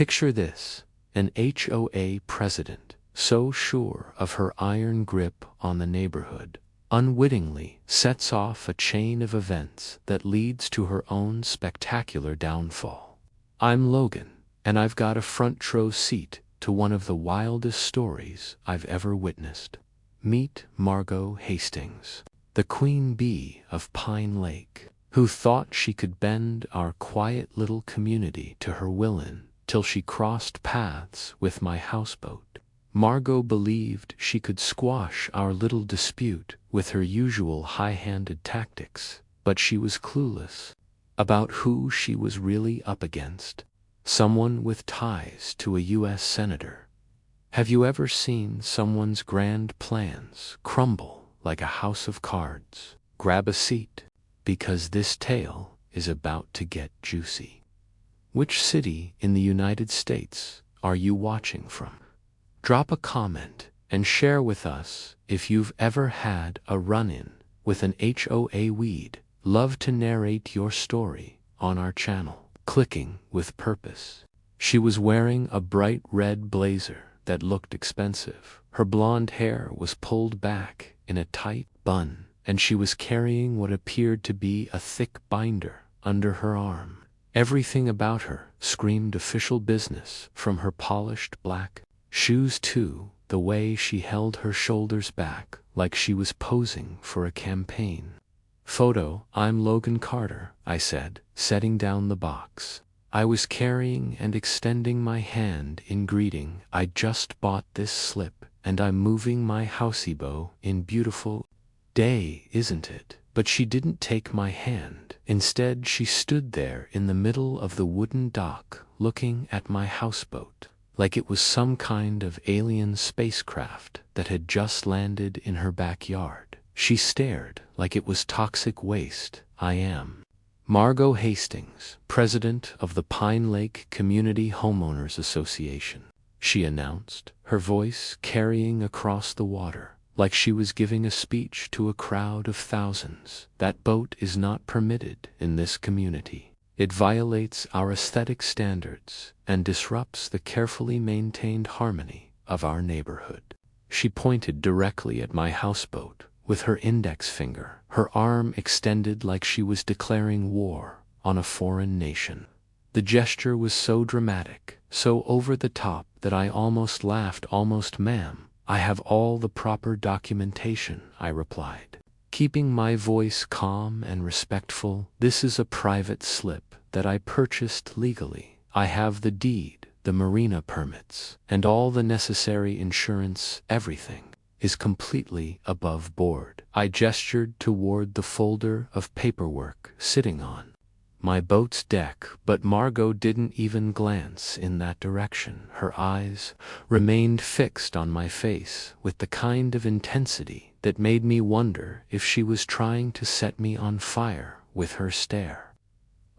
Picture this, an HOA president, so sure of her iron grip on the neighborhood, unwittingly sets off a chain of events that leads to her own spectacular downfall. I'm Logan, and I've got a front row seat to one of the wildest stories I've ever witnessed. Meet Margot Hastings, the queen bee of Pine Lake, who thought she could bend our quiet little community to her will till she crossed paths with my houseboat. Margot believed she could squash our little dispute with her usual high-handed tactics, but she was clueless about who she was really up against. Someone with ties to a U.S. senator. Have you ever seen someone's grand plans crumble like a house of cards? Grab a seat, because this tale is about to get juicy. Which city in the United States are you watching from? Drop a comment and share with us if you've ever had a run-in with an HOA weed. Love to narrate your story on our channel. Clicking with purpose. She was wearing a bright red blazer that looked expensive. Her blonde hair was pulled back in a tight bun, and she was carrying what appeared to be a thick binder under her arm. Everything about her screamed official business, from her polished black shoes to the way she held her shoulders back like she was posing for a campaign. Photo, I'm Logan Carter, I said, setting down the box. I was carrying and extending my hand in greeting. I just bought this slip, and I'm moving my houseboat in. Beautiful day, isn't it? But she didn't take my hand. Instead, she stood there in the middle of the wooden dock, looking at my houseboat like it was some kind of alien spacecraft that had just landed in her backyard. She stared like it was toxic waste. I am Margot Hastings, president of the Pine Lake Community Homeowners Association, she announced, her voice carrying across the water like she was giving a speech to a crowd of thousands. That boat is not permitted in this community. It violates our aesthetic standards and disrupts the carefully maintained harmony of our neighborhood. She pointed directly at my houseboat with her index finger, her arm extended like she was declaring war on a foreign nation. The gesture was so dramatic, so over the top, that I almost laughed. Almost, ma'am. I have all the proper documentation, I replied, keeping my voice calm and respectful. This is a private slip that I purchased legally. I have the deed, the marina permits, and all the necessary insurance. Everything is completely above board. I gestured toward the folder of paperwork sitting on my boat's deck, but Margot didn't even glance in that direction. Her eyes remained fixed on my face with the kind of intensity that made me wonder if she was trying to set me on fire with her stare.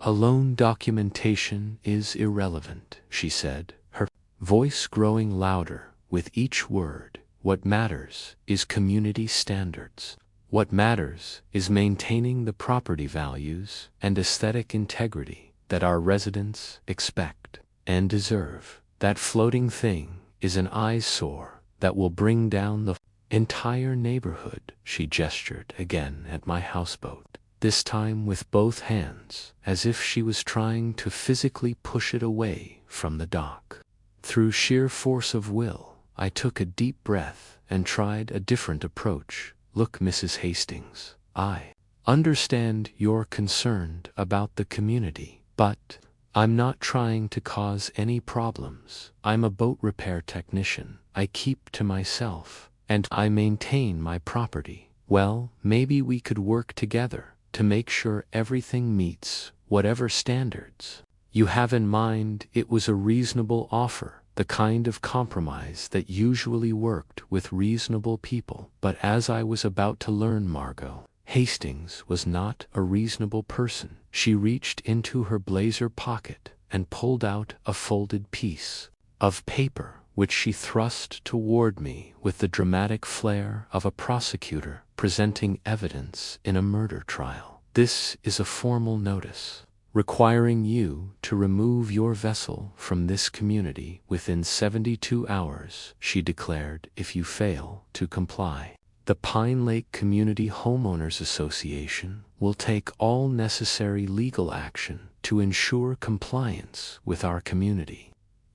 A loan documentation is irrelevant, she said, her voice growing louder with each word. What matters is community standards. What matters is maintaining the property values and aesthetic integrity that our residents expect and deserve. That floating thing is an eyesore that will bring down the entire neighborhood. She gestured again at my houseboat, this time with both hands, as if she was trying to physically push it away from the dock. Through sheer force of will, I took a deep breath and tried a different approach. Look, Mrs. Hastings, I understand you're concerned about the community, but I'm not trying to cause any problems. I'm a boat repair technician. I keep to myself, and I maintain my property. Well, maybe we could work together to make sure everything meets whatever standards you have in mind. It was a reasonable offer, the kind of compromise that usually worked with reasonable people. But as I was about to learn, Margot Hastings was not a reasonable person. She reached into her blazer pocket and pulled out a folded piece of paper, which she thrust toward me with the dramatic flair of a prosecutor presenting evidence in a murder trial. This is a formal notice requiring you to remove your vessel from this community within 72 hours, she declared, if you fail to comply. The Pine Lake Community Homeowners Association will take all necessary legal action to ensure compliance with our community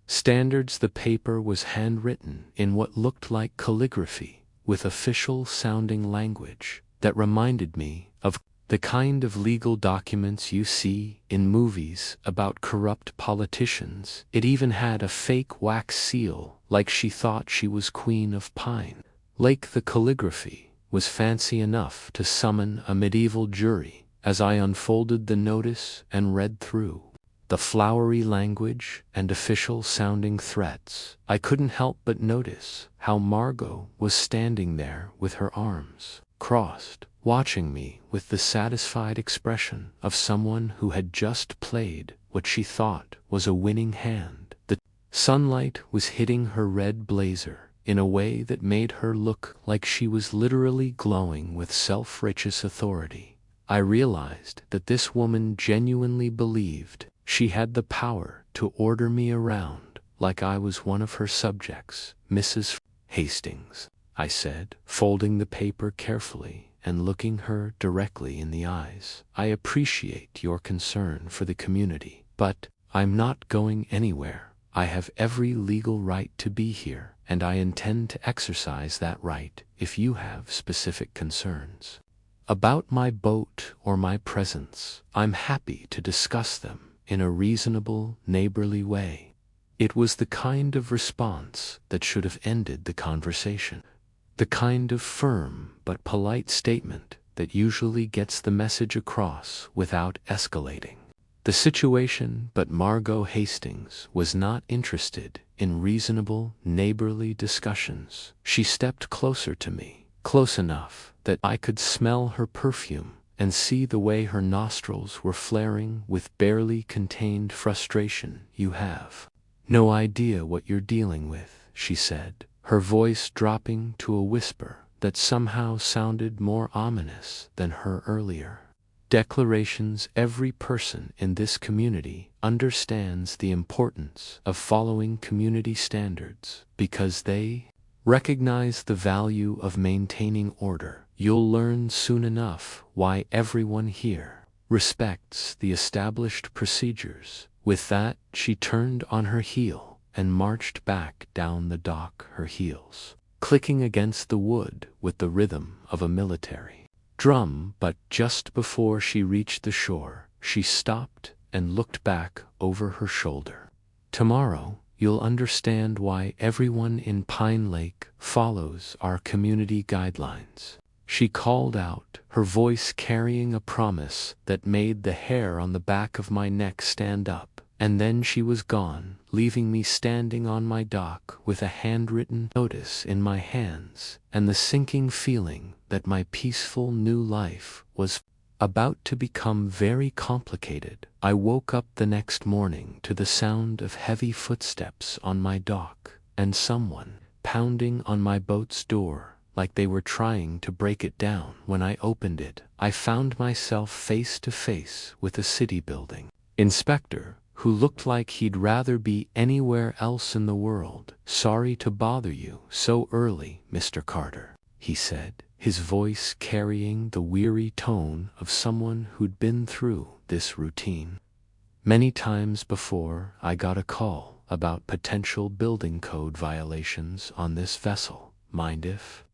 standards. The paper was handwritten in what looked like calligraphy, with official-sounding language that reminded me of the kind of legal documents you see in movies about corrupt politicians. It even had a fake wax seal, like she thought she was Queen of Pine Lake. The calligraphy was fancy enough to summon a medieval jury. As I unfolded the notice and read through the flowery language and official-sounding threats, I couldn't help but notice how Margot was standing there with her arms crossed, watching me with the satisfied expression of someone who had just played what she thought was a winning hand. The sunlight was hitting her red blazer in a way that made her look like she was literally glowing with self-righteous authority. I realized that this woman genuinely believed she had the power to order me around like I was one of her subjects. Mrs. Hastings, I said, folding the paper carefully and looking her directly in the eyes, I appreciate your concern for the community, but I'm not going anywhere. I have every legal right to be here, and I intend to exercise that right if you have specific concerns about my boat or my presence. I'm happy to discuss them in a reasonable, neighborly way. It was the kind of response that should have ended the conversation. The kind of firm but polite statement that usually gets the message across without escalating the situation. But Margot Hastings was not interested in reasonable, neighborly discussions. She stepped closer to me, close enough that I could smell her perfume and see the way her nostrils were flaring with barely contained frustration. You have no idea what you're dealing with, she said, her voice dropping to a whisper that somehow sounded more ominous than her earlier declarations. Every person in this community understands the importance of following community standards because they recognize the value of maintaining order. You'll learn soon enough why everyone here respects the established procedures. With that, she turned on her heel and marched back down the dock, her heels clicking against the wood with the rhythm of a military drum. But just before she reached the shore, she stopped and looked back over her shoulder. Tomorrow, you'll understand why everyone in Pine Lake follows our community guidelines, she called out, her voice carrying a promise that made the hair on the back of my neck stand up. And then she was gone, leaving me standing on my dock with a handwritten notice in my hands and the sinking feeling that my peaceful new life was about to become very complicated. I woke up the next morning to the sound of heavy footsteps on my dock and someone pounding on my boat's door like they were trying to break it down. When I opened it, I found myself face to face with a city building inspector who looked like he'd rather be anywhere else in the world. Sorry to bother you so early, Mr. Carter, he said, his voice carrying the weary tone of someone who'd been through this routine many times before. I got a call about potential building code violations on this vessel. Mind if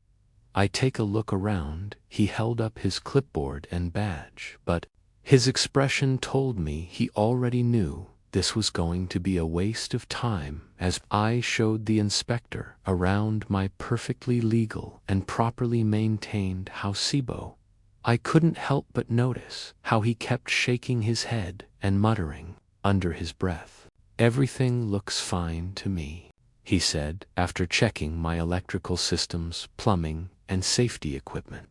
I take a look around? He held up his clipboard and badge, but his expression told me he already knew this was going to be a waste of time. As I showed the inspector around my perfectly legal and properly maintained houseboat, I couldn't help but notice how he kept shaking his head and muttering under his breath. Everything looks fine to me, he said, after checking my electrical systems, plumbing, and safety equipment.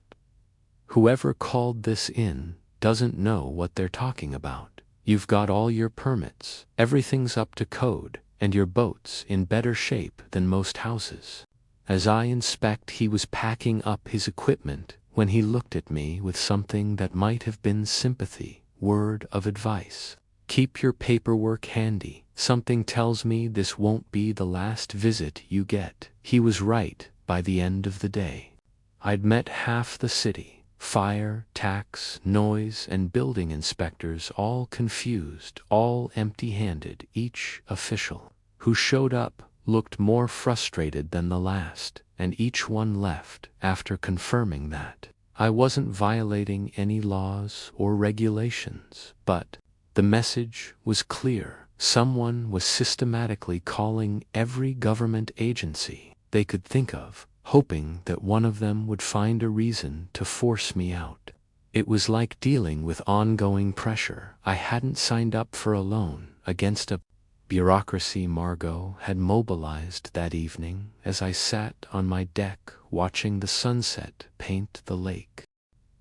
Whoever called this in doesn't know what they're talking about. You've got all your permits, everything's up to code, and your boat's in better shape than most houses. As I inspect, he was packing up his equipment when he looked at me with something that might have been sympathy, word of advice. Keep your paperwork handy. Something tells me this won't be the last visit you get." He was right. By the end of the day, I'd met half the city. Fire, tax, noise, and building inspectors, all confused, all empty-handed. Each official who showed up looked more frustrated than the last, and each one left after confirming that I wasn't violating any laws or regulations. But the message was clear. Someone was systematically calling every government agency they could think of, hoping that one of them would find a reason to force me out. It was like dealing with ongoing pressure. I hadn't signed up for a loan against a bureaucracy. Margot had mobilized that evening as I sat on my deck watching the sunset paint the lake.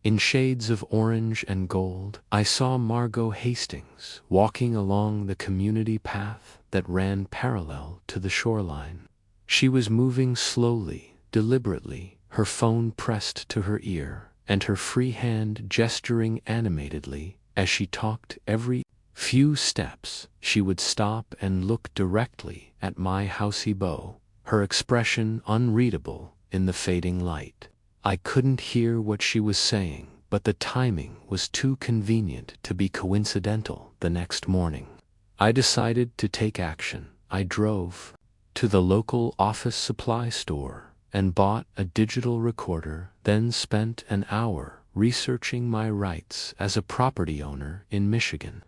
In shades of orange and gold, I saw Margot Hastings walking along the community path that ran parallel to the shoreline. She was moving slowly, deliberately, her phone pressed to her ear, and her free hand gesturing animatedly as she talked. Every few steps, she would stop and look directly at my houseboat, her expression unreadable in the fading light. I couldn't hear what she was saying, but the timing was too convenient to be coincidental. The next morning, I decided to take action. I drove to the local office supply store and bought a digital recorder, then spent an hour researching my rights as a property owner in Michigan.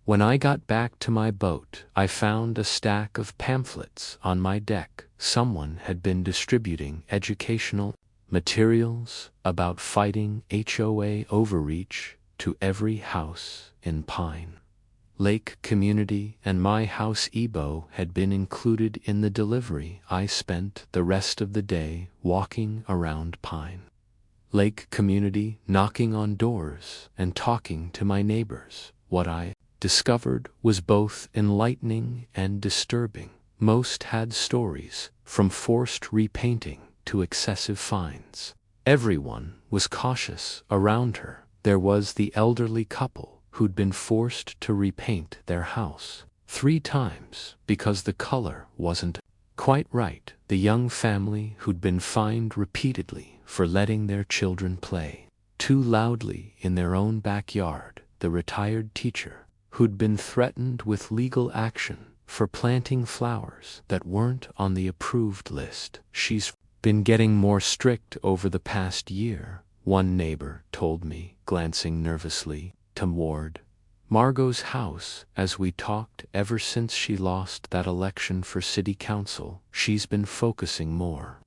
When I got back to my boat, I found a stack of pamphlets on my deck. Someone had been distributing educational materials about fighting HOA overreach to every house in Pine Lake community, and my house EBO had been included in the delivery. I spent the rest of the day walking around Pine Lake community, knocking on doors and talking to my neighbors. What I discovered was both enlightening and disturbing. Most had stories, from forced repainting to excessive fines. Everyone was cautious around her. There was the elderly couple who'd been forced to repaint their house 3 times because the color wasn't quite right. The young family who'd been fined repeatedly for letting their children play too loudly in their own backyard. The retired teacher who'd been threatened with legal action for planting flowers that weren't on the approved list. "She's been getting more strict over the past year," one neighbor told me, glancing nervously toward Margot's house as we talked. "Ever since she lost that election for city council, she's been focusing more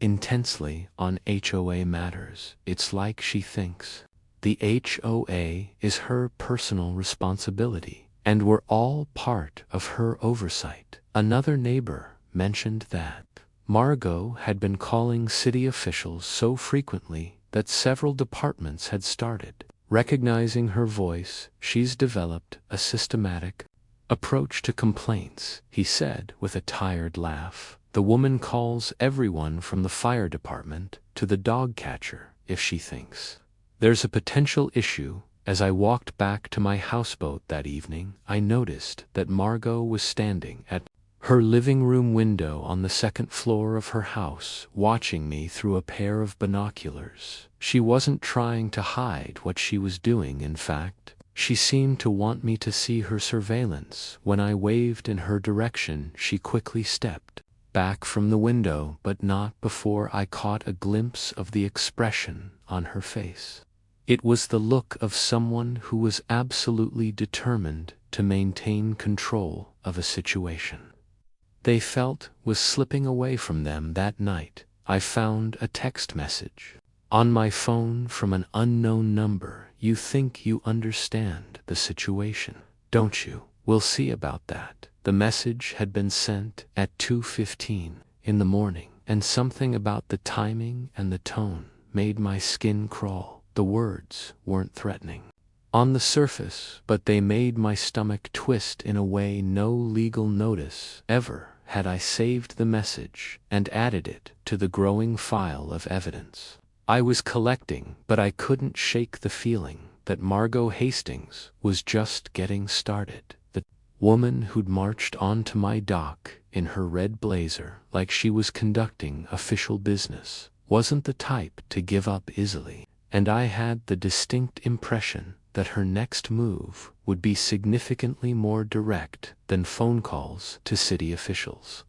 intensely on HOA matters. It's like she thinks the HOA is her personal responsibility, and we're all part of her oversight." Another neighbor mentioned that Margot had been calling city officials so frequently that several departments had started recognizing her voice. "She's developed a systematic approach to complaints," he said with a tired laugh. "The woman calls everyone from the fire department to the dog catcher if she thinks there's a potential issue." As I walked back to my houseboat that evening, I noticed that Margot was standing at her living room window on the 2nd floor of her house, watching me through a pair of binoculars. She wasn't trying to hide what she was doing. In fact, she seemed to want me to see her surveillance. When I waved in her direction, she quickly stepped back from the window, but not before I caught a glimpse of the expression on her face. It was the look of someone who was absolutely determined to maintain control of a situation they felt was slipping away from them. That night, I found a text message on my phone from an unknown number. "You think you understand the situation, don't you? We'll see about that." The message had been sent at 2:15 in the morning, and something about the timing and the tone made my skin crawl. The words weren't threatening on the surface, but they made my stomach twist in a way no legal notice ever had. I saved the message and added it to the growing file of evidence I was collecting, but I couldn't shake the feeling that Margot Hastings was just getting started. The woman who'd marched onto my dock in her red blazer like she was conducting official business wasn't the type to give up easily, and I had the distinct impression that her next move would be significantly more direct than phone calls to city officials.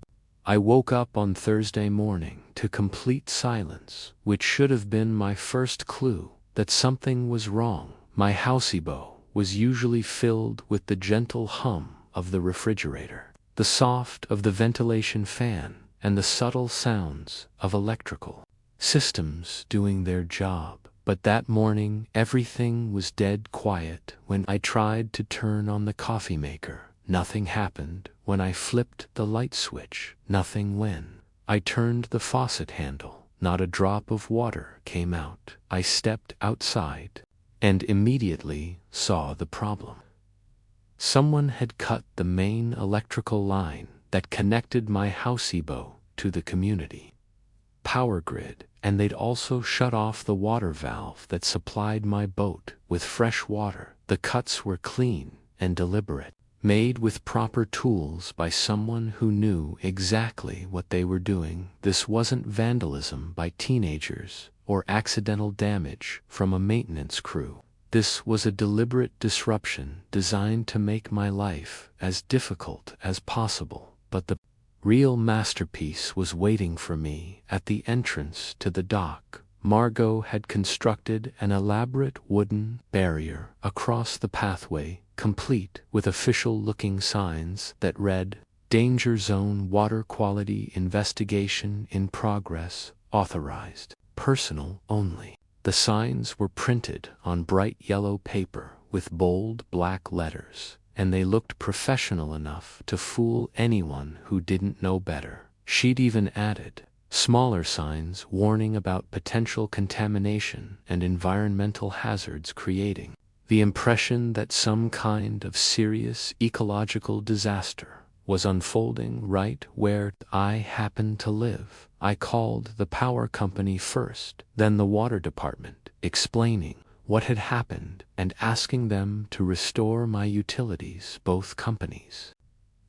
I woke up on Thursday morning to complete silence, which should have been my first clue that something was wrong. My houseboat was usually filled with the gentle hum of the refrigerator, the soft of the ventilation fan, and the subtle sounds of electrical systems doing their job. But that morning everything was dead quiet. When I tried to turn on the coffee maker, nothing happened. When I flipped the light switch, nothing. When I turned the faucet handle, not a drop of water came out. I stepped outside and immediately saw the problem. Someone had cut the main electrical line that connected my houseboat to the community power grid, and they'd also shut off the water valve that supplied my boat with fresh water. The cuts were clean and deliberate, made with proper tools by someone who knew exactly what they were doing. This wasn't vandalism by teenagers or accidental damage from a maintenance crew. This was a deliberate disruption designed to make my life as difficult as possible. But the real masterpiece was waiting for me at the entrance to the dock. Margot had constructed an elaborate wooden barrier across the pathway, complete with official-looking signs that read, "Danger Zone Water Quality Investigation in Progress, Authorized, Personal Only." The signs were printed on bright yellow paper with bold black letters, and they looked professional enough to fool anyone who didn't know better. She'd even added smaller signs warning about potential contamination and environmental hazards, creating the impression that some kind of serious ecological disaster was unfolding right where I happened to live. I called the power company first, then the water department, explaining what had happened and asking them to restore my utilities. Both companies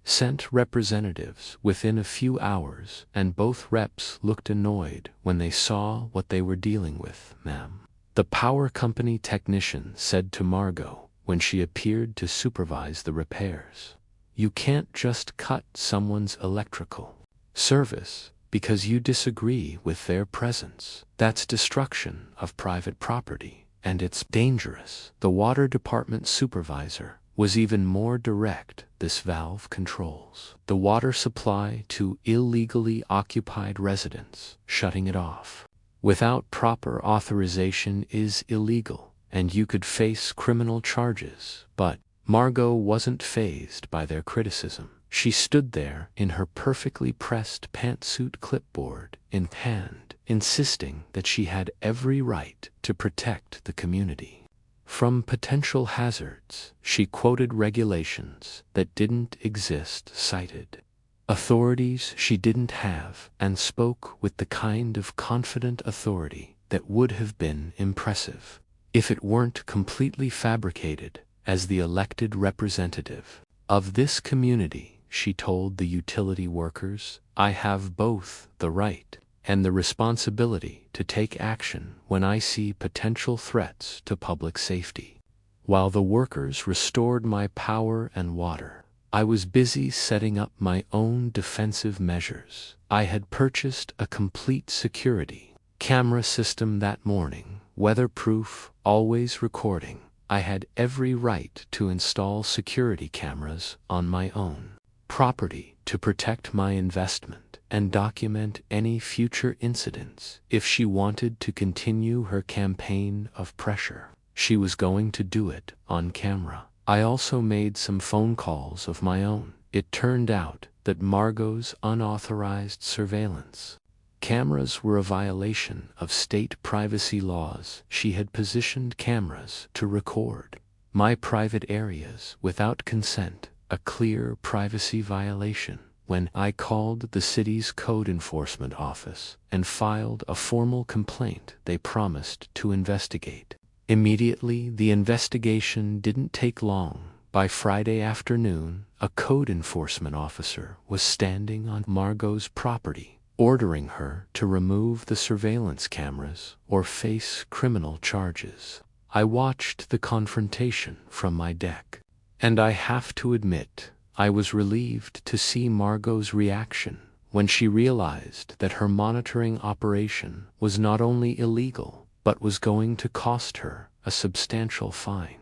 sent representatives within a few hours, and both reps looked annoyed when they saw what they were dealing with. "Ma'am," the power company technician said to Margot when she appeared to supervise the repairs, "you can't just cut someone's electrical service because you disagree with their presence. That's destruction of private property, and it's dangerous." The water department supervisor was even more direct. "This valve controls the water supply to illegally occupied residents. Shutting it off without proper authorization is illegal, and you could face criminal charges." But Margot wasn't fazed by their criticism. She stood there in her perfectly pressed pantsuit, clipboard in hand, insisting that she had every right to protect the community from potential hazards. She quoted regulations that didn't exist, cited authorities she didn't have, and spoke with the kind of confident authority that would have been impressive if it weren't completely fabricated. As the elected representative of this community, she told the utility workers, "I have both the right and the responsibility to take action when I see potential threats to public safety." While the workers restored my power and water, I was busy setting up my own defensive measures. I had purchased a complete security camera system that morning, weatherproof, always recording. I had every right to install security cameras on my own property to protect my investment and document any future incidents. If she wanted to continue her campaign of pressure, she was going to do it on camera. I also made some phone calls of my own. It turned out that Margot's unauthorized surveillance cameras were a violation of state privacy laws. She had positioned cameras to record my private areas without consent, a clear privacy violation. When I called the city's code enforcement office and filed a formal complaint, they promised to investigate. Immediately, the investigation didn't take long. By Friday afternoon, a code enforcement officer was standing on Margot's property, ordering her to remove the surveillance cameras or face criminal charges. I watched the confrontation from my deck, and I have to admit, I was relieved to see Margot's reaction when she realized that her monitoring operation was not only illegal, but was going to cost her a substantial fine.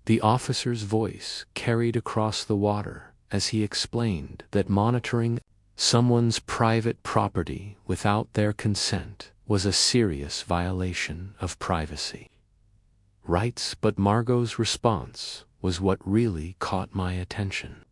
The officer's voice carried across the water as he explained that monitoring someone's private property without their consent was a serious violation of privacy rights. But Margot's response was what really caught my attention.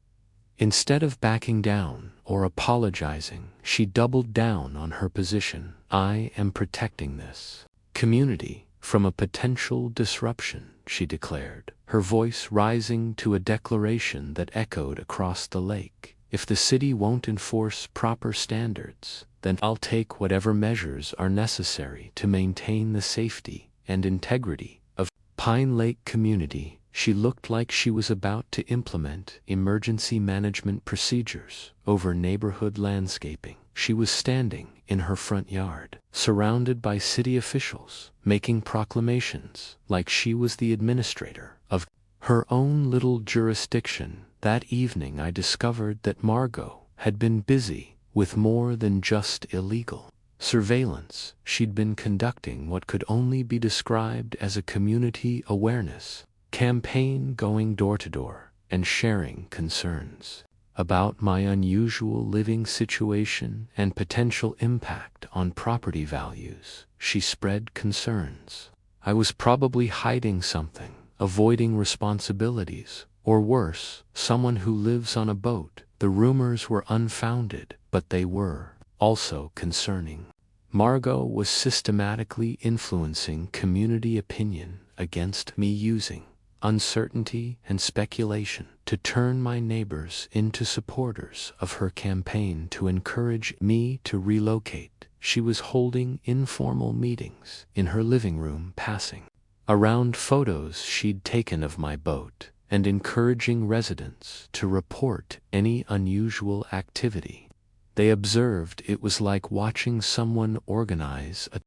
Instead of backing down or apologizing, she doubled down on her position. I am protecting this community from a potential disruption, she declared, her voice rising to a declaration that echoed across the lake. If the city won't enforce proper standards, then I'll take whatever measures are necessary to maintain the safety and integrity of Pine Lake community. She looked like she was about to implement emergency management procedures over neighborhood landscaping. She was standing in her front yard, surrounded by city officials, making proclamations like she was the administrator of her own little jurisdiction. That evening I discovered that Margot had been busy with more than just illegal surveillance. She'd been conducting what could only be described as a community awareness campaign, going door to door and sharing concerns about my unusual living situation and potential impact on property values. She spread concerns I was probably hiding something, avoiding responsibilities, or worse, someone who lives on a boat. The rumors were unfounded, but they were also concerning. Margot was systematically influencing community opinion against me, using uncertainty and speculation to turn my neighbors into supporters of her campaign to encourage me to relocate. She was holding informal meetings in her living room, passing around photos she'd taken of my boat and encouraging residents to report any unusual activity. They observed it was like watching someone organize a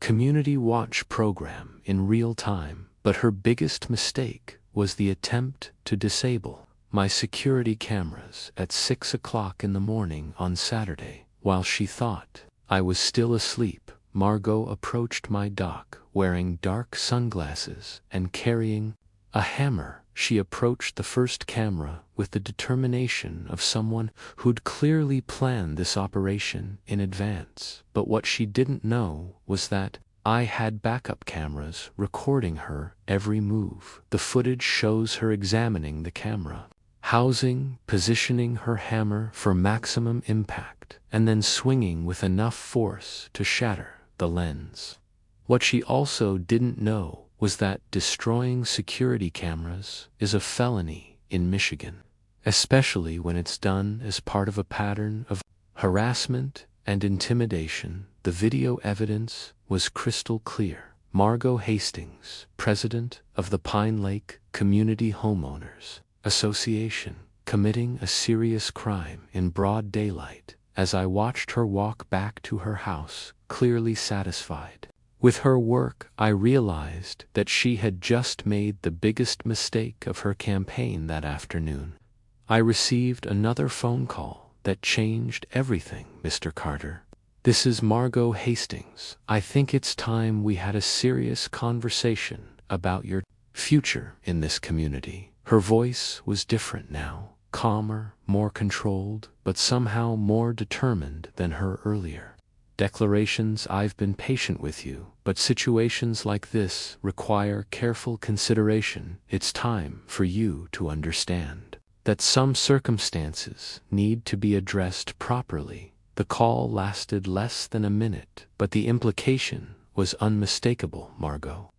community watch program in real time. But her biggest mistake was the attempt to disable my security cameras at 6 o'clock in the morning on Saturday. While she thought I was still asleep, Margot approached my dock wearing dark sunglasses and carrying a hammer. She approached the first camera with the determination of someone who'd clearly planned this operation in advance. But what she didn't know was that I had backup cameras recording her every move. The footage shows her examining the camera housing, positioning her hammer for maximum impact, and then swinging with enough force to shatter the lens. What she also didn't know was that destroying security cameras is a felony in Michigan, especially when it's done as part of a pattern of harassment and intimidation. The video evidence was crystal clear. Margot Hastings, president of the Pine Lake Community Homeowners Association, committing a serious crime in broad daylight. As I watched her walk back to her house, clearly satisfied with her work, I realized that she had just made the biggest mistake of her campaign that afternoon. I received another phone call that changed everything. Mr. Carter, this is Margot Hastings. I think it's time we had a serious conversation about your future in this community. Her voice was different now, calmer, more controlled, but somehow more determined than her earlier declarations. I've been patient with you, but situations like this require careful consideration. It's time for you to understand that some circumstances need to be addressed properly. The call lasted less than a minute, but the implication was unmistakable. Margot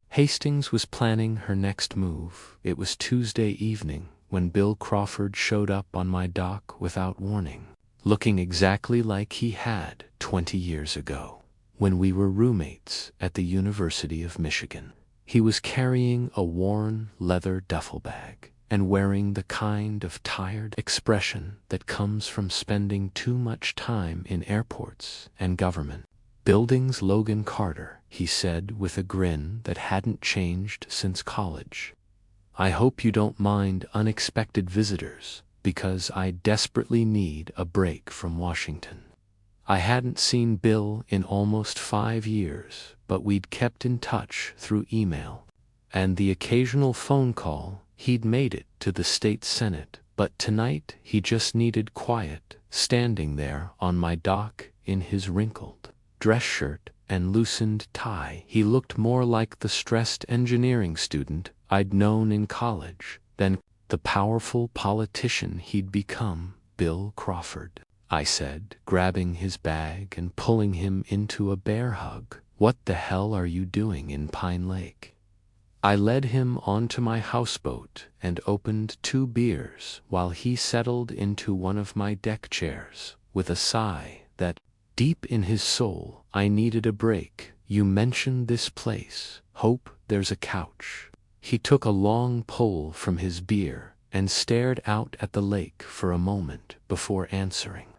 Hastings was planning her next move. It was Tuesday evening when Bill Crawford showed up on my dock without warning, looking exactly like he had 20 years ago when we were roommates at the University of Michigan. He was carrying a worn leather duffel bag and wearing the kind of tired expression that comes from spending too much time in airports and government buildings. "Logan Carter," he said with a grin that hadn't changed since college. "I hope you don't mind unexpected visitors, because I desperately need a break from Washington." I hadn't seen Bill in almost 5 years, but we'd kept in touch through email and the occasional phone call. He'd made it to the state senate, but tonight he just needed quiet, standing there on my dock in his wrinkled dress shirt and loosened tie. He looked more like the stressed engineering student I'd known in college than the powerful politician he'd become. "Bill Crawford," I said, grabbing his bag and pulling him into a bear hug. "What the hell are you doing in Pine Lake?" I led him onto my houseboat and opened 2 beers while he settled into one of my deck chairs with a sigh that, deep in his soul, I needed a break. "You mentioned this place. Hope there's a couch." He took a long pull from his beer and stared out at the lake for a moment before answering.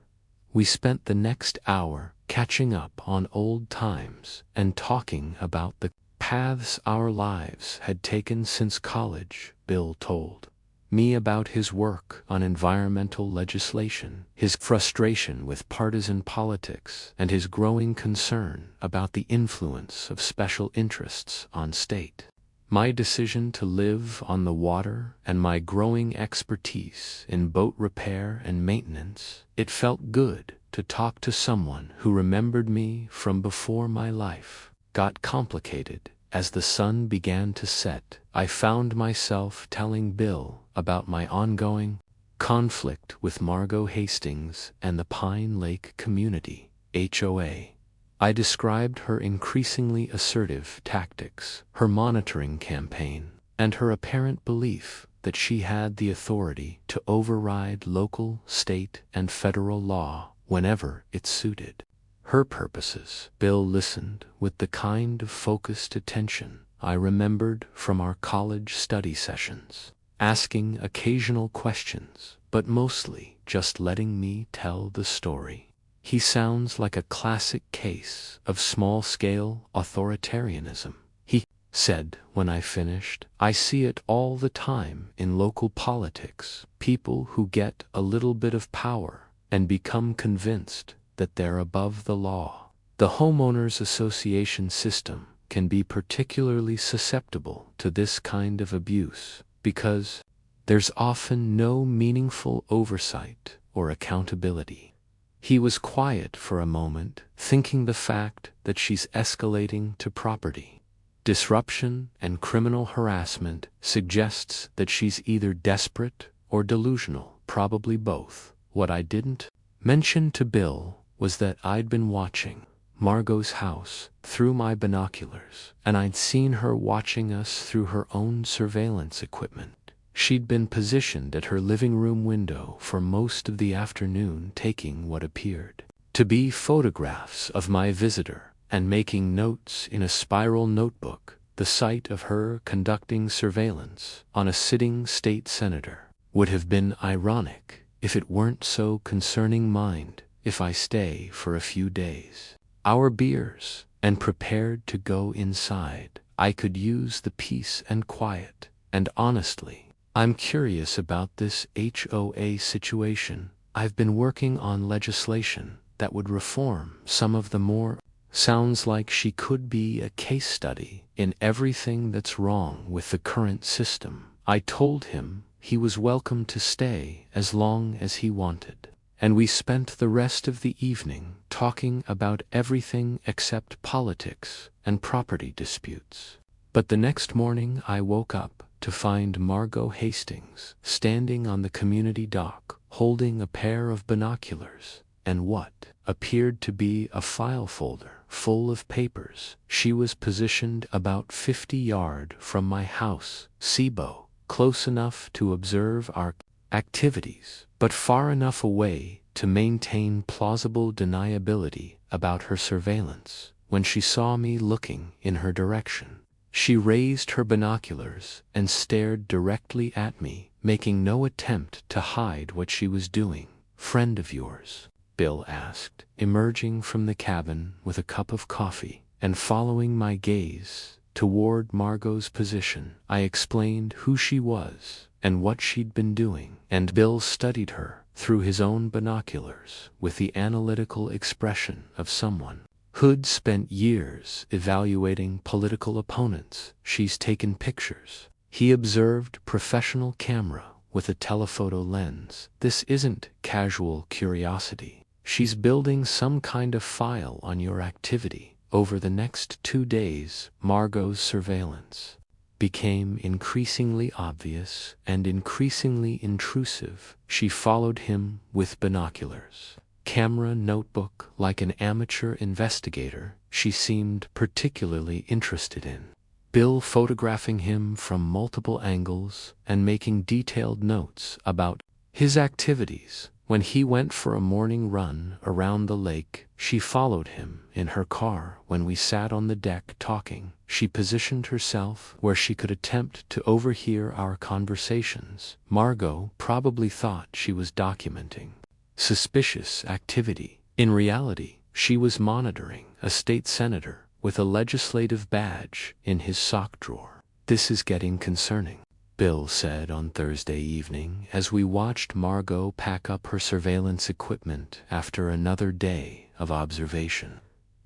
We spent the next hour catching up on old times and talking about the paths our lives had taken since college. Bill told me about his work on environmental legislation, his frustration with partisan politics, and his growing concern about the influence of special interests on state. My decision to live on the water and my growing expertise in boat repair and maintenance, it felt good to talk to someone who remembered me from before my life got complicated. As the sun began to set, I found myself telling Bill about my ongoing conflict with Margot Hastings and the Pine Lake Community, HOA. I described her increasingly assertive tactics, her monitoring campaign, and her apparent belief that she had the authority to override local, state, and federal law whenever it suited her purposes. Bill listened with the kind of focused attention I remembered from our college study sessions, asking occasional questions, but mostly just letting me tell the story. "He sounds like a classic case of small-scale authoritarianism," he said when I finished. "I see it all the time in local politics, people who get a little bit of power and become convinced that they're above the law." The homeowners association system can be particularly susceptible to this kind of abuse because there's often no meaningful oversight or accountability. He was quiet for a moment, thinking the fact that she's escalating to property disruption and criminal harassment suggests that she's either desperate or delusional, probably both. What I didn't mention to Bill was that I'd been watching Margot's house through my binoculars, and I'd seen her watching us through her own surveillance equipment. She'd been positioned at her living room window for most of the afternoon, taking what appeared to be photographs of my visitor and making notes in a spiral notebook. The sight of her conducting surveillance on a sitting state senator would have been ironic if it weren't so concerning. Mind if I stay for a few days? Our beers, and prepared to go inside. I could use the peace and quiet, and honestly, I'm curious about this HOA situation. I've been working on legislation that would reform some of the more. Sounds like she could be a case study in everything that's wrong with the current system. I told him he was welcome to stay as long as he wanted, and we spent the rest of the evening talking about everything except politics and property disputes. But the next morning I woke up to find Margot Hastings standing on the community dock, holding a pair of binoculars and what appeared to be a file folder full of papers. She was positioned about 50 yards from my house, SIBO, close enough to observe our activities, but far enough away to maintain plausible deniability about her surveillance. When she saw me looking in her direction, She raised her binoculars and stared directly at me, making no attempt to hide what she was doing. "Friend of yours?" Bill asked, emerging from the cabin with a cup of coffee and following my gaze toward Margot's position. I explained who she was and what she'd been doing, and Bill studied her through his own binoculars with the analytical expression of someone who'd spent years evaluating political opponents. "She's taken pictures," he observed, professional camera with a telephoto lens. "This isn't casual curiosity. She's building some kind of file on your activity." Over the next 2 days, Margot's surveillance became increasingly obvious and increasingly intrusive. She followed him with binoculars, camera, notebook. Like an amateur investigator, she seemed particularly interested in Bill, photographing him from multiple angles and making detailed notes about his activities. When he went for a morning run around the lake, she followed him in her car. When we sat on the deck talking, she positioned herself where she could attempt to overhear our conversations. Margot probably thought she was documenting suspicious activity. In reality, she was monitoring a state senator with a legislative badge in his sock drawer. "This is getting concerning," Bill said on Thursday evening as we watched Margot pack up her surveillance equipment after another day of observation.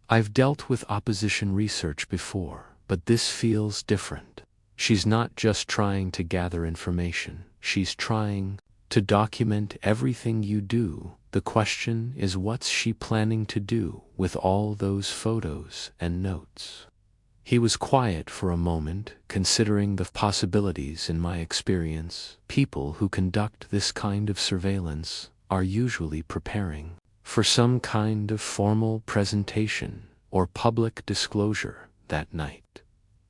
"I've dealt with opposition research before, but this feels different. She's not just trying to gather information, she's trying to document everything you do. The question is, what's she planning to do with all those photos and notes?" He was quiet for a moment, considering the possibilities. "In my experience, people who conduct this kind of surveillance are usually preparing for some kind of formal presentation or public disclosure that night."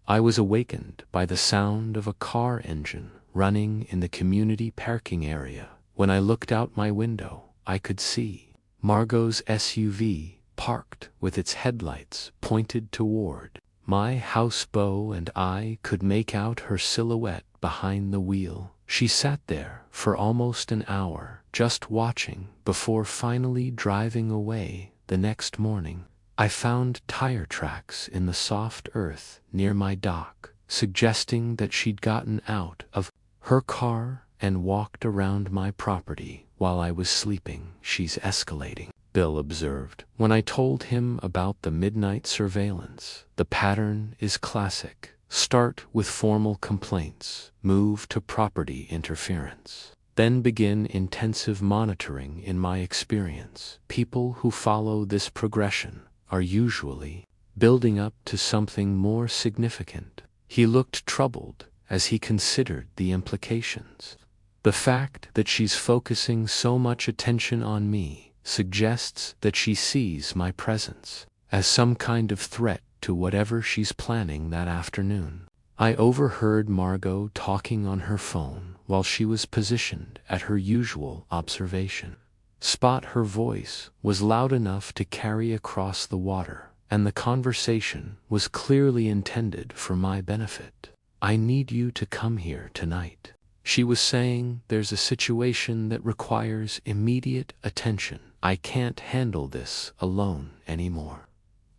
I was awakened by the sound of a car engine running in the community parking area. When I looked out my window, I could see Margot's SUV parked with its headlights pointed toward my house. Beau and I could make out her silhouette behind the wheel. She sat there for almost an hour, just watching, before finally driving away. The next morning, I found tire tracks in the soft earth near my dock, suggesting that she'd gotten out of her car and walked around my property while I was sleeping. "She's escalating," Bill observed. When I told him about the midnight surveillance, "The pattern is classic. Start with formal complaints, move to property interference, then begin intensive monitoring. In my experience, people who follow this progression are usually building up to something more significant." He looked troubled as he considered the implications. "The fact that she's focusing so much attention on me suggests that she sees my presence as some kind of threat to whatever she's planning that afternoon." I overheard Margot talking on her phone while she was positioned at her usual observation spot. Her voice was loud enough to carry across the water, and the conversation was clearly intended for my benefit. "I need you to come here tonight," she was saying. "There's a situation that requires immediate attention. I can't handle this alone anymore."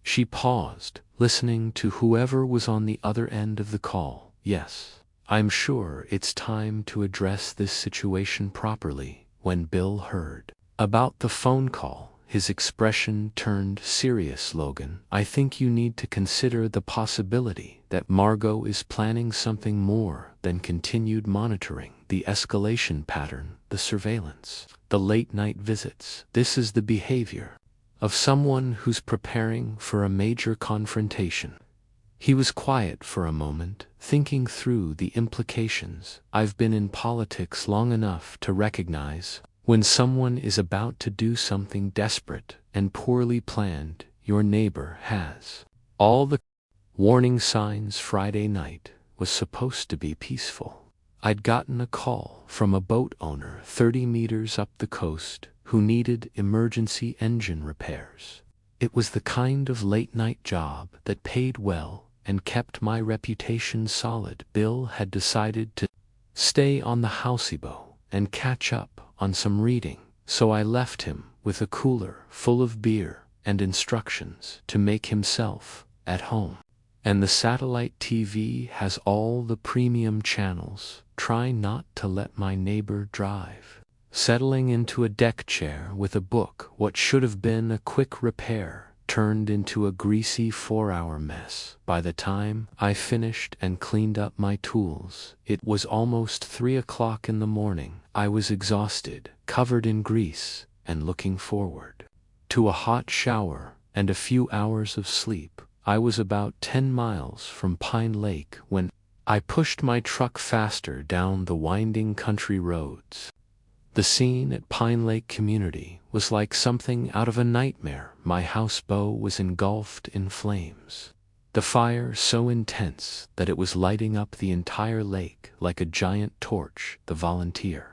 She paused, listening to whoever was on the other end of the call. "Yes, I'm sure it's time to address this situation properly." When Bill heard about the phone call, his expression turned serious. "Logan, I think you need to consider the possibility that Margot is planning something more than continued monitoring. The escalation pattern, the surveillance, the late-night visits. This is the behavior of someone who's preparing for a major confrontation." He was quiet for a moment, thinking through the implications. "I've been in politics long enough to recognize when someone is about to do something desperate and poorly planned. Your neighbor has all the warning signs." Friday night was supposed to be peaceful. I'd gotten a call from a boat owner 30 meters up the coast who needed emergency engine repairs. It was the kind of late-night job that paid well and kept my reputation solid. Bill had decided to stay on the houseboat and catch up on some reading, so I left him with a cooler full of beer and instructions to make himself at home. And the satellite TV has all the premium channels. Try not to let my neighbor drive. Settling into a deck chair with a book, what should have been a quick repair turned into a greasy 4-hour mess. By the time I finished and cleaned up my tools, it was almost 3 o'clock in the morning. I was exhausted, covered in grease, and looking forward to a hot shower and a few hours of sleep. I was about 10 miles from Pine Lake when I pushed my truck faster down the winding country roads. The scene at Pine Lake Community was like something out of a nightmare. My houseboat was engulfed in flames. The fire so intense that it was lighting up the entire lake like a giant torch. The volunteer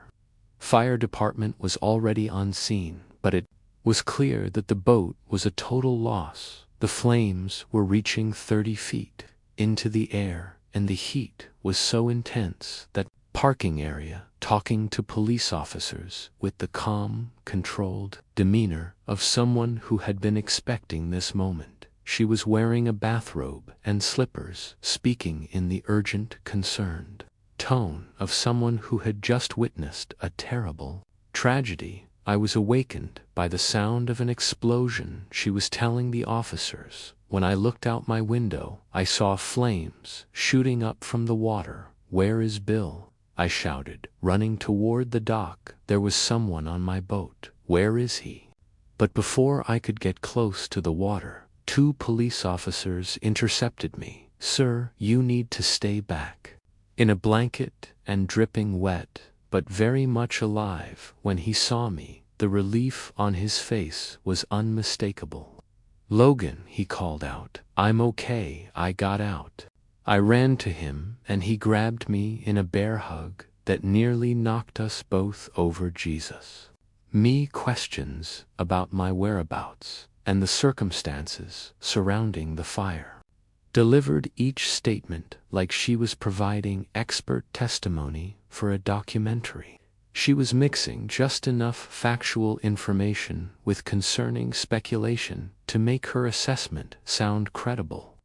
fire department was already on scene, but it was clear that the boat was a total loss. The flames were reaching 30 feet into the air, and the heat was so intense that parking area, talking to police officers with the calm, controlled demeanor of someone who had been expecting this moment. She was wearing a bathrobe and slippers, speaking in the urgent, concerned tone of someone who had just witnessed a terrible tragedy. I was awakened by the sound of an explosion, she was telling the officers. When I looked out my window, I saw flames shooting up from the water. "Where is Bill?" I shouted, running toward the dock. There was someone on my boat. "Where is he?" But before I could get close to the water, 2 police officers intercepted me. "Sir, you need to stay back." In a blanket and dripping wet, but very much alive when he saw me, the relief on his face was unmistakable. "Logan," he called out. "I'm okay." I got out. I ran to him, and he grabbed me in a bear hug that nearly knocked us both over. Jesus. Me questions about my whereabouts and the circumstances surrounding the fire. Delivered each statement like she was providing expert testimony for a documentary. She was mixing just enough factual information with concerning speculation to make her assessment sound credible.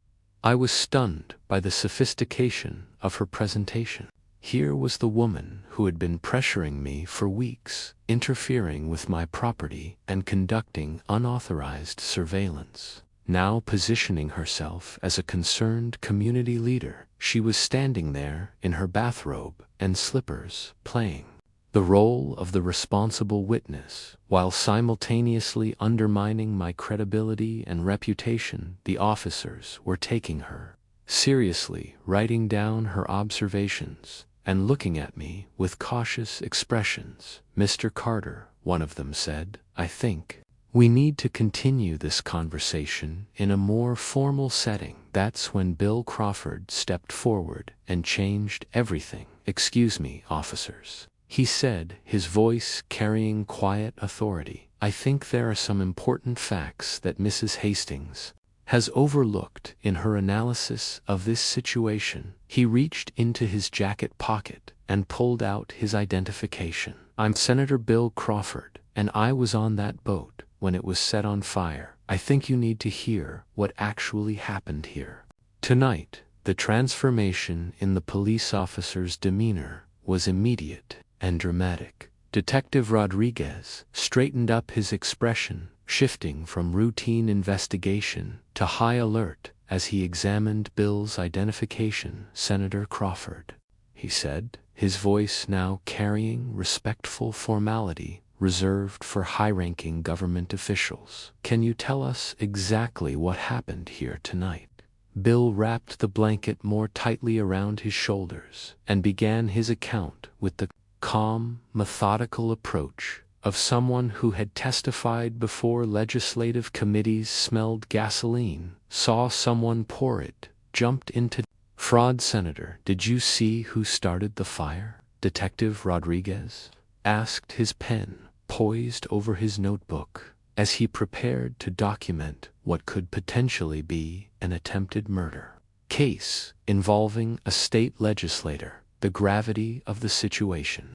I was stunned by the sophistication of her presentation. Here was the woman who had been pressuring me for weeks, interfering with my property and conducting unauthorized surveillance. Now positioning herself as a concerned community leader, she was standing there in her bathrobe and slippers, playing the role of the responsible witness, while simultaneously undermining my credibility and reputation. The officers were taking her seriously, writing down her observations, and looking at me with cautious expressions. "Mr. Carter," one of them said, "I think we need to continue this conversation in a more formal setting." That's when Bill Crawford stepped forward and changed everything. "Excuse me, officers," he said, his voice carrying quiet authority. "I think there are some important facts that Mrs. Hastings has overlooked in her analysis of this situation." He reached into his jacket pocket and pulled out his identification. "I'm Senator Bill Crawford, and I was on that boat when it was set on fire. I think you need to hear what actually happened here." Tonight, the transformation in the police officer's demeanor was immediate and dramatic. Detective Rodriguez straightened up his expression, shifting from routine investigation to high alert as he examined Bill's identification. "Senator Crawford," he said, his voice now carrying respectful formality reserved for high-ranking government officials. "Can you tell us exactly what happened here tonight?" Bill wrapped the blanket more tightly around his shoulders and began his account with the calm, methodical approach of someone who had testified before legislative committees, smelled gasoline, saw someone pour it, jumped into fraud. "Senator, did you see who started the fire?" Detective Rodriguez asked, his pen poised over his notebook as he prepared to document what could potentially be an attempted murder. case involving a state legislator. The gravity of the situation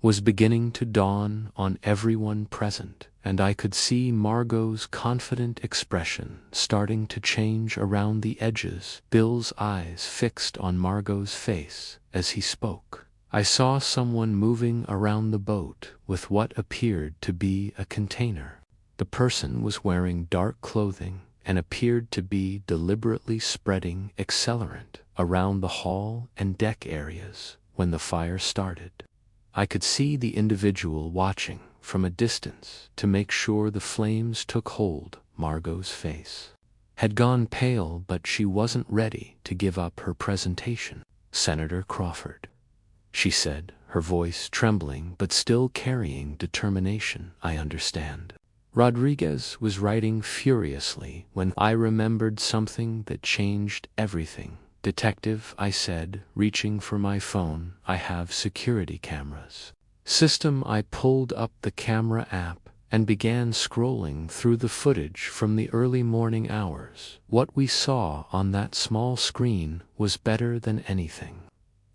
was beginning to dawn on everyone present, and I could see Margot's confident expression starting to change around the edges. Bill's eyes fixed on Margot's face as he spoke. I saw someone moving around the boat with what appeared to be a container. The person was wearing dark clothing and appeared to be deliberately spreading accelerant around the hull and deck areas when the fire started. I could see the individual watching from a distance to make sure the flames took hold. Margot's face had gone pale, but she wasn't ready to give up her presentation. "Senator Crawford," she said, her voice trembling but still carrying determination. "I understand." Rodriguez was writing furiously when I remembered something that changed everything. "Detective," I said, reaching for my phone, "I have security cameras." System. I pulled up the camera app and began scrolling through the footage from the early morning hours. What we saw on that small screen was better than anything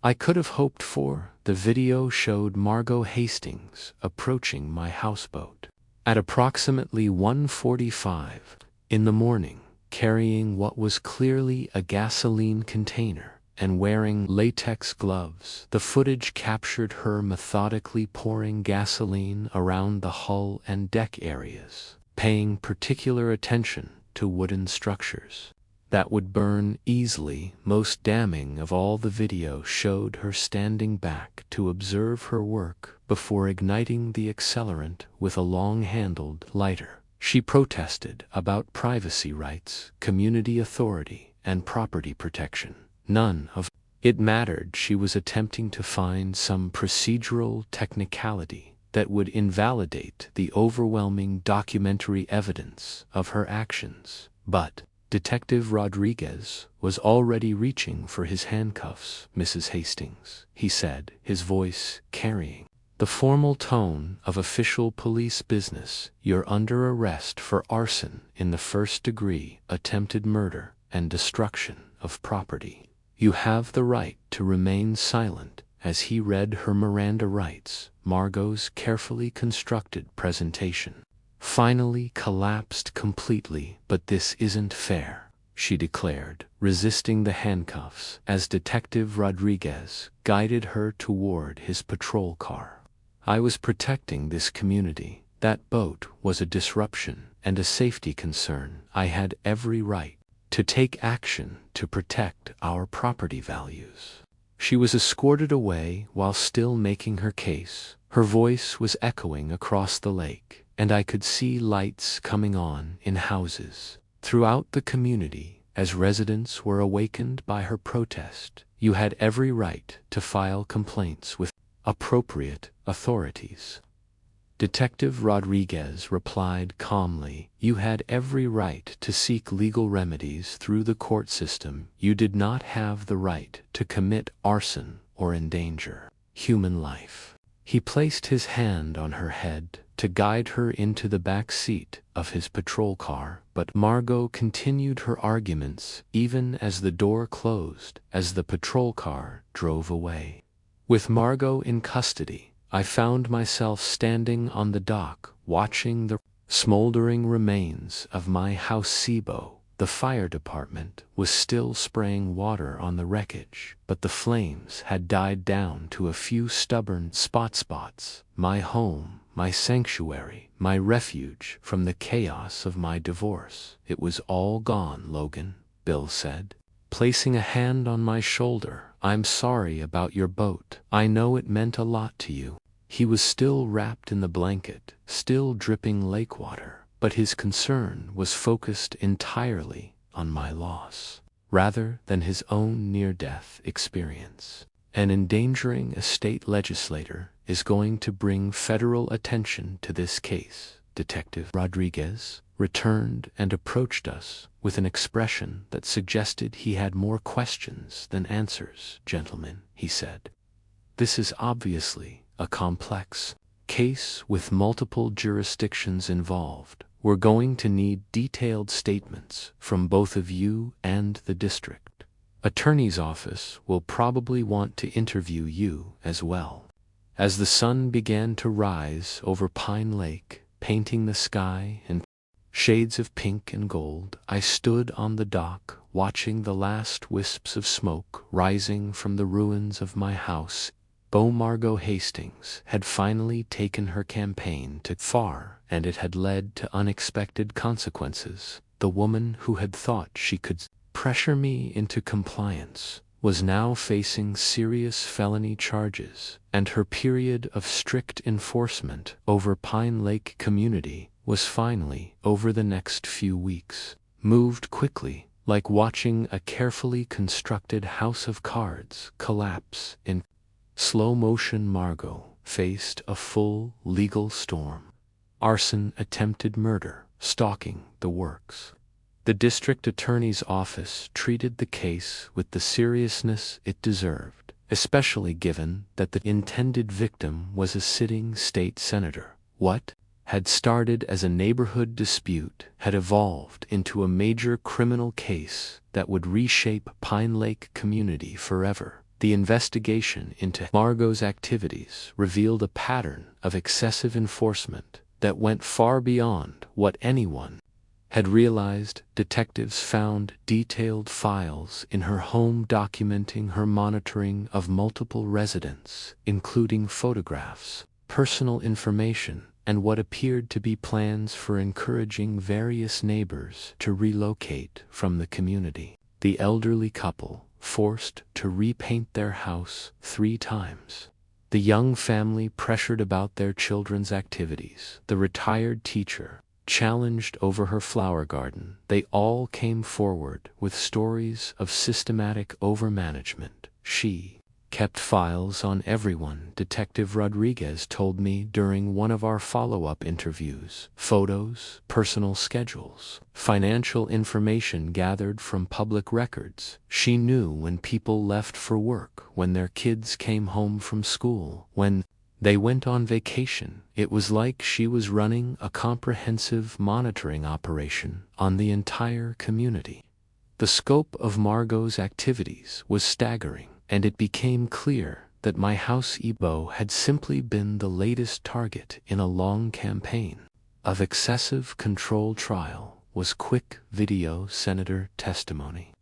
I could have hoped for. The video showed Margot Hastings approaching my houseboat at approximately 1:45 in the morning, carrying what was clearly a gasoline container and wearing latex gloves. The footage captured her methodically pouring gasoline around the hull and deck areas, paying particular attention to wooden structures that would burn easily. Most damning of all, the video showed her standing back to observe her work before igniting the accelerant with a long-handled lighter. She protested about privacy rights, community authority, and property protection. None of it mattered. She was attempting to find some procedural technicality that would invalidate the overwhelming documentary evidence of her actions. But Detective Rodriguez was already reaching for his handcuffs. "Mrs. Hastings," he said, his voice carrying the formal tone of official police business, "you're under arrest for arson in the first degree, attempted murder, and destruction of property. You have the right to remain silent." As he read her Miranda rights, Margot's carefully constructed presentation finally collapsed completely. "But this isn't fair," she declared, resisting the handcuffs as Detective Rodriguez guided her toward his patrol car. "I was protecting this community. That boat was a disruption and a safety concern. I had every right to take action to protect our property values." She was escorted away while still making her case. Her voice was echoing across the lake, and I could see lights coming on in houses throughout the community as residents were awakened by her protest. "You had every right to file complaints with appropriate authorities," Detective Rodriguez replied calmly. "You had every right to seek legal remedies through the court system. You did not have the right to commit arson or endanger human life." He placed his hand on her head to guide her into the back seat of his patrol car, but Margot continued her arguments even as the door closed as the patrol car drove away. With Margot in custody, I found myself standing on the dock watching the smoldering remains of my houseboat. The fire department was still spraying water on the wreckage, but the flames had died down to a few stubborn spots. My home, my sanctuary, my refuge from the chaos of my divorce. "It was all gone, Logan," Bill said, placing a hand on my shoulder. "I'm sorry about your boat. I know it meant a lot to you." He was still wrapped in the blanket, still dripping lake water, but his concern was focused entirely on my loss, rather than his own near-death experience. "An endangering a state legislator is going to bring federal attention to this case." Detective Rodriguez returned and approached us with an expression that suggested he had more questions than answers. "Gentlemen," he said, "this is obviously a complex case with multiple jurisdictions involved. We're going to need detailed statements from both of you and the district attorney's office will probably want to interview you as well. As the sun began to rise over Pine Lake, painting the sky in shades of pink and gold, I stood on the dock watching the last wisps of smoke rising from the ruins of my house. Margot Hastings had finally taken her campaign too far, and it had led to unexpected consequences. The woman who had thought she could pressure me into compliance was now facing serious felony charges, and her period of strict enforcement over Pine Lake community was finally over. The next few weeks moved quickly, like watching a carefully constructed house of cards collapse in slow motion. Margot faced a full legal storm: arson, attempted murder, stalking, the works. The district attorney's office treated the case with the seriousness it deserved, especially given that the intended victim was a sitting state senator. What had started as a neighborhood dispute had evolved into a major criminal case that would reshape Pine Lake community forever. The investigation into Margot's activities revealed a pattern of excessive enforcement that went far beyond what anyone had realized. Detectives found detailed files in her home documenting her monitoring of multiple residents, including photographs, personal information, and what appeared to be plans for encouraging various neighbors to relocate from the community. The elderly couple forced to repaint their house 3 times. The young family pressured about their children's activities. The retired teacher challenged over her flower garden. They all came forward with stories of systematic overmanagement. She kept files on everyone, Detective Rodriguez told me during one of our follow-up interviews. Photos, personal schedules, financial information gathered from public records. She knew when people left for work, when their kids came home from school, when they went on vacation. It was like she was running a comprehensive monitoring operation on the entire community. The scope of Margot's activities was staggering, and it became clear that my house had simply been the latest target in a long campaign of excessive control. Trial was quick. Video senator testimony.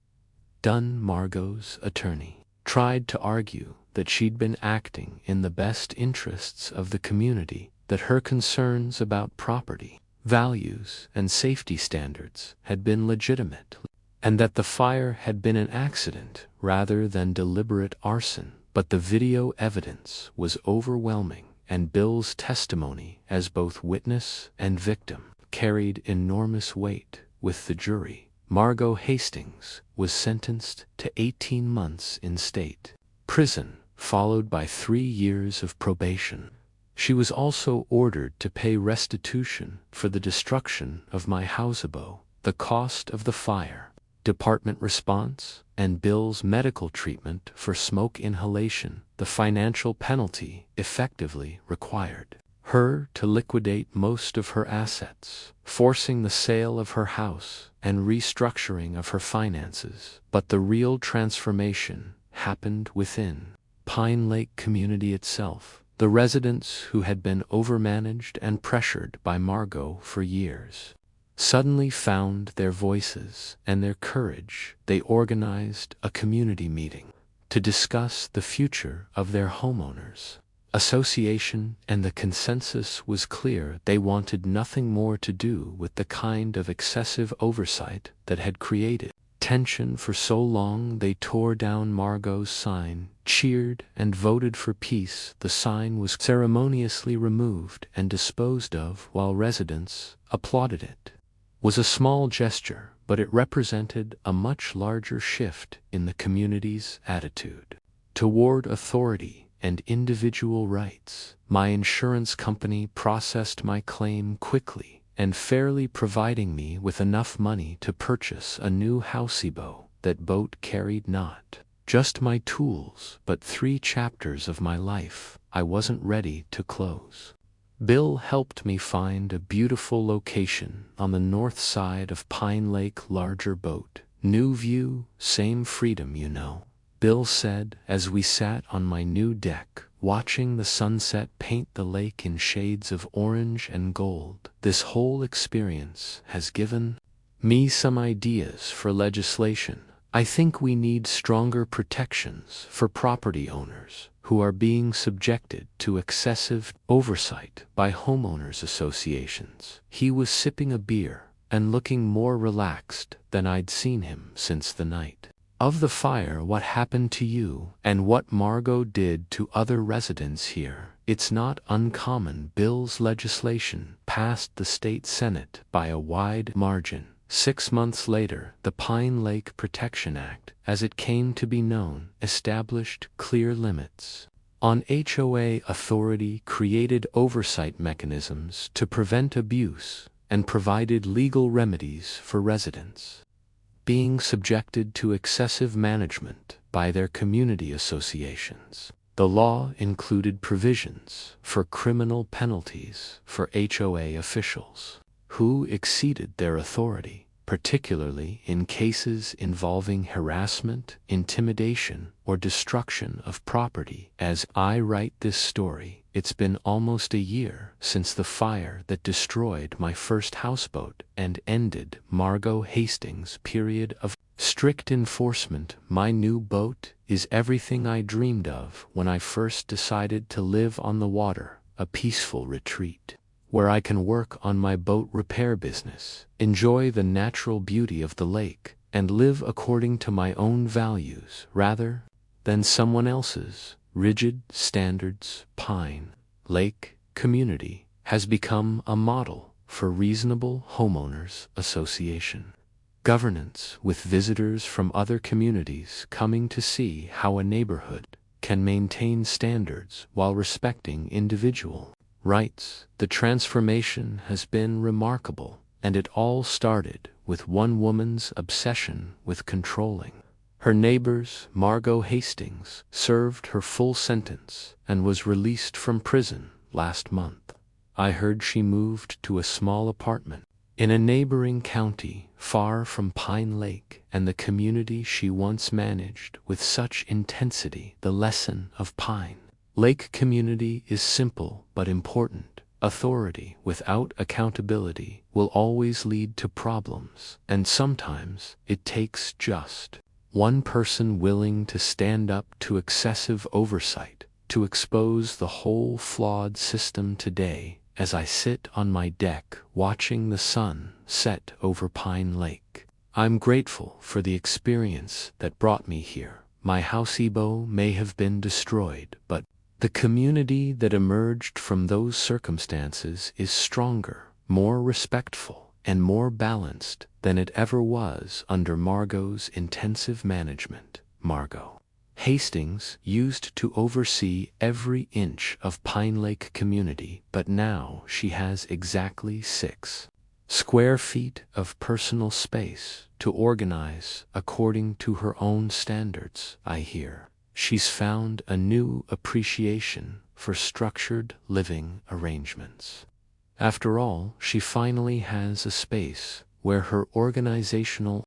Margot's attorney tried to argue that she'd been acting in the best interests of the community, that her concerns about property values and safety standards had been legitimate, and that the fire had been an accident rather than deliberate arson. But the video evidence was overwhelming, and Bill's testimony as both witness and victim carried enormous weight with the jury. Margot Hastings was sentenced to 18 months in state prison, followed by 3 years of probation. She was also ordered to pay restitution for the destruction of my house, the cost of the fire, department response, and Bill's medical treatment for smoke inhalation. The financial penalty effectively required her to liquidate most of her assets, forcing the sale of her house and restructuring of her finances. But the real transformation happened within Pine Lake community itself. The residents who had been overmanaged and pressured by Margot for years suddenly found their voices and their courage. They organized a community meeting to discuss the future of their homeowners association, and the consensus was clear. They wanted nothing more to do with the kind of excessive oversight that had created tension for so long. They tore down Margot's sign, cheered, and voted for peace. The sign was ceremoniously removed and disposed of while residents applauded it. Was a small gesture, but it represented a much larger shift in the community's attitude toward authority and individual rights. My insurance company processed my claim quickly and fairly, providing me with enough money to purchase a new house. That boat carried not just my tools, but 3 chapters of my life I wasn't ready to close. Bill helped me find a beautiful location on the north side of Pine Lake. Larger boat New view, same freedom, you know," Bill said as we sat on my new deck, watching the sunset paint the lake in shades of orange and gold. "This whole experience has given me some ideas for legislation. I think we need stronger protections for property owners who are being subjected to excessive oversight by homeowners associations." He was sipping a beer and looking more relaxed than I'd seen him since the night of the fire. "What happened to you and what Margot did to other residents here? It's not uncommon." Bill's legislation passed the state Senate by a wide margin. 6 months later, the Pine Lake Protection Act, as it came to be known, established clear limits on HOA authority, created oversight mechanisms to prevent abuse, and provided legal remedies for residents being subjected to excessive management by their community associations. The law included provisions for criminal penalties for HOA officials who exceeded their authority, particularly in cases involving harassment, intimidation, or destruction of property. As I write this story, it's been almost a year since the fire that destroyed my first houseboat and ended Margot Hastings' period of strict enforcement. My new boat is everything I dreamed of when I first decided to live on the water, a peaceful retreat where I can work on my boat repair business, enjoy the natural beauty of the lake, and live according to my own values rather than someone else's rigid standards. Pine Lake Community has become a model for reasonable homeowners association governance, with visitors from other communities coming to see how a neighborhood can maintain standards while respecting individual rights. The transformation has been remarkable, and it all started with one woman's obsession with controlling her neighbors. Margot Hastings served her full sentence and was released from prison last month. I heard she moved to a small apartment in a neighboring county far from Pine Lake and the community she once managed with such intensity. The lesson of Pine Lake Community is simple but important. Authority without accountability will always lead to problems, and sometimes it takes just one person willing to stand up to excessive oversight to expose the whole flawed system. Today, as I sit on my deck watching the sun set over Pine Lake, I'm grateful for the experience that brought me here. My houseboat may have been destroyed, but the community that emerged from those circumstances is stronger, more respectful, and more balanced than it ever was under Margot's intensive management. Margot Hastings used to oversee every inch of Pine Lake Community, but now she has exactly 6 square feet of personal space to organize according to her own standards. I hear she's found a new appreciation for structured living arrangements. After all, she finally has a space where her organizational